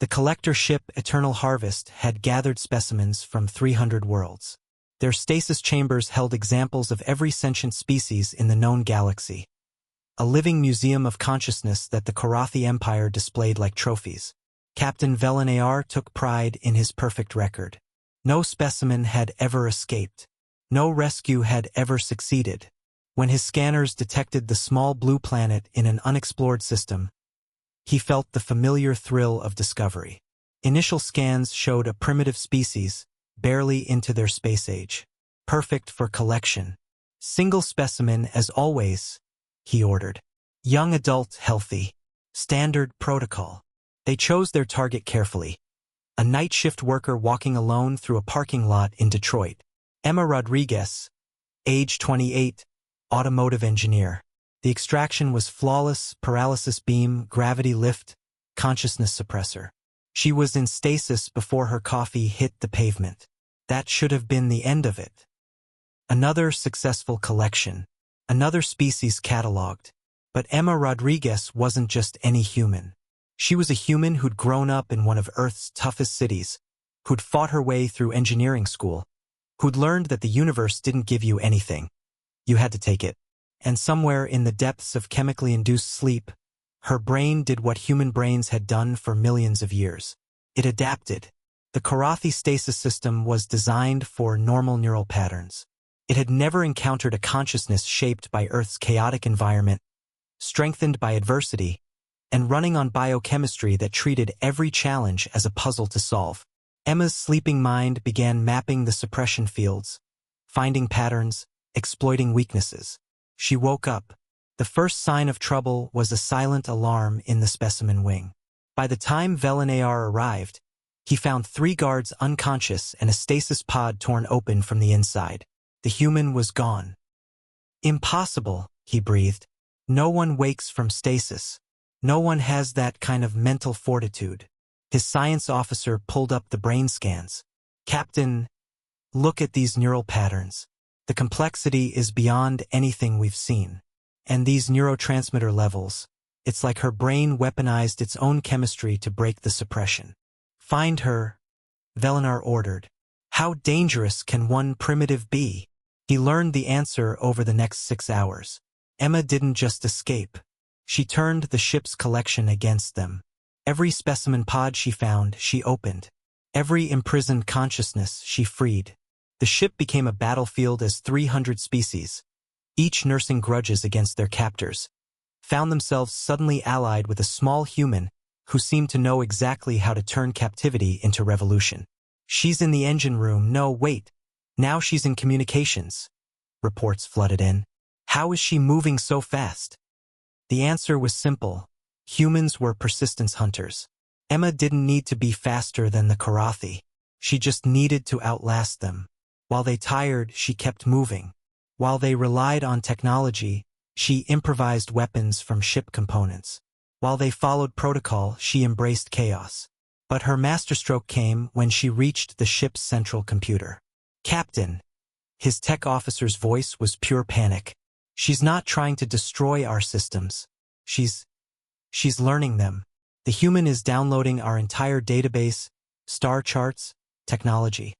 The collector ship Eternal Harvest had gathered specimens from 300 worlds. Their stasis chambers held examples of every sentient species in the known galaxy. A living museum of consciousness that the Korathi Empire displayed like trophies. Captain Velenar took pride in his perfect record. No specimen had ever escaped. No rescue had ever succeeded. When his scanners detected the small blue planet in an unexplored system, he felt the familiar thrill of discovery. Initial scans showed a primitive species, barely into their space age. Perfect for collection. Single specimen as always, he ordered. Young adult healthy. Standard protocol. They chose their target carefully. A night shift worker walking alone through a parking lot in Detroit. Emma Rodriguez, age 28, automotive engineer. The extraction was flawless: paralysis beam, gravity lift, consciousness suppressor. She was in stasis before her coffee hit the pavement. That should have been the end of it. Another successful collection. Another species catalogued. But Emma Rodriguez wasn't just any human. She was a human who'd grown up in one of Earth's toughest cities, who'd fought her way through engineering school, who'd learned that the universe didn't give you anything. You had to take it. And somewhere in the depths of chemically induced sleep, her brain did what human brains had done for millions of years. It adapted. The Korathi stasis system was designed for normal neural patterns. It had never encountered a consciousness shaped by Earth's chaotic environment, strengthened by adversity, and running on biochemistry that treated every challenge as a puzzle to solve. Emma's sleeping mind began mapping the suppression fields, finding patterns, exploiting weaknesses. She woke up. The first sign of trouble was a silent alarm in the specimen wing. By the time Velenar arrived, he found 3 guards unconscious and a stasis pod torn open from the inside. The human was gone. Impossible, he breathed. No one wakes from stasis. No one has that kind of mental fortitude. His science officer pulled up the brain scans. Captain, look at these neural patterns. The complexity is beyond anything we've seen. And these neurotransmitter levels, it's like her brain weaponized its own chemistry to break the suppression. Find her, Velenar ordered. How dangerous can one primitive be? He learned the answer over the next 6 hours. Emma didn't just escape. She turned the ship's collection against them. Every specimen pod she found, she opened. Every imprisoned consciousness she freed. The ship became a battlefield as 300 species, each nursing grudges against their captors, found themselves suddenly allied with a small human who seemed to know exactly how to turn captivity into revolution. She's in the engine room. No, wait. Now she's in communications. Reports flooded in. How is she moving so fast? The answer was simple. Humans were persistence hunters. Emma didn't need to be faster than the Korathi. She just needed to outlast them. While they tired, she kept moving. While they relied on technology, she improvised weapons from ship components. While they followed protocol, she embraced chaos. But her masterstroke came when she reached the ship's central computer. Captain. His tech officer's voice was pure panic. She's not trying to destroy our systems. She's learning them. The human is downloading our entire database, star charts, technology.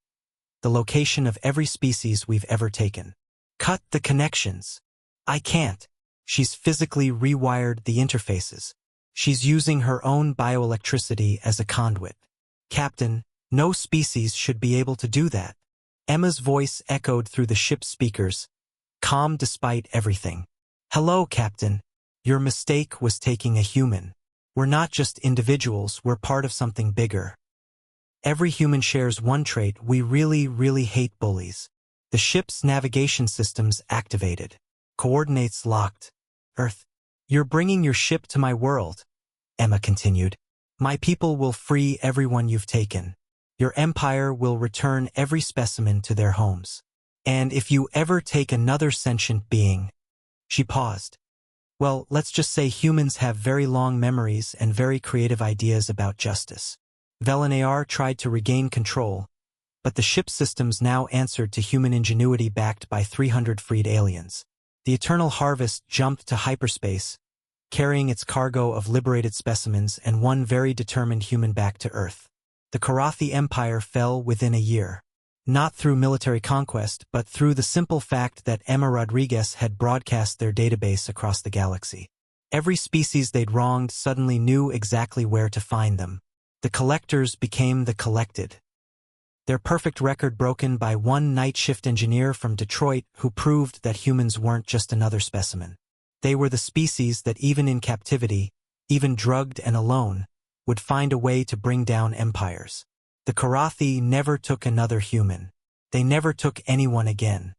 The location of every species we've ever taken. Cut the connections. I can't. She's physically rewired the interfaces. She's using her own bioelectricity as a conduit. Captain, no species should be able to do that. Emma's voice echoed through the ship's speakers, calm despite everything. Hello, Captain. Your mistake was taking a human. We're not just individuals, we're part of something bigger. Every human shares one trait: we really, really hate bullies. The ship's navigation systems activated. Coordinates locked. Earth. You're bringing your ship to my world, Emma continued. My people will free everyone you've taken. Your empire will return every specimen to their homes. And if you ever take another sentient being... She paused. Well, let's just say humans have very long memories and very creative ideas about justice. Velenar tried to regain control, but the ship's systems now answered to human ingenuity backed by 300 freed aliens. The Eternal Harvest jumped to hyperspace, carrying its cargo of liberated specimens and one very determined human back to Earth. The Karathi Empire fell within a year. Not through military conquest, but through the simple fact that Emma Rodriguez had broadcast their database across the galaxy. Every species they'd wronged suddenly knew exactly where to find them. The collectors became the collected. Their perfect record broken by one night shift engineer from Detroit who proved that humans weren't just another specimen. They were the species that even in captivity, even drugged and alone, would find a way to bring down empires. The Karathi never took another human. They never took anyone again.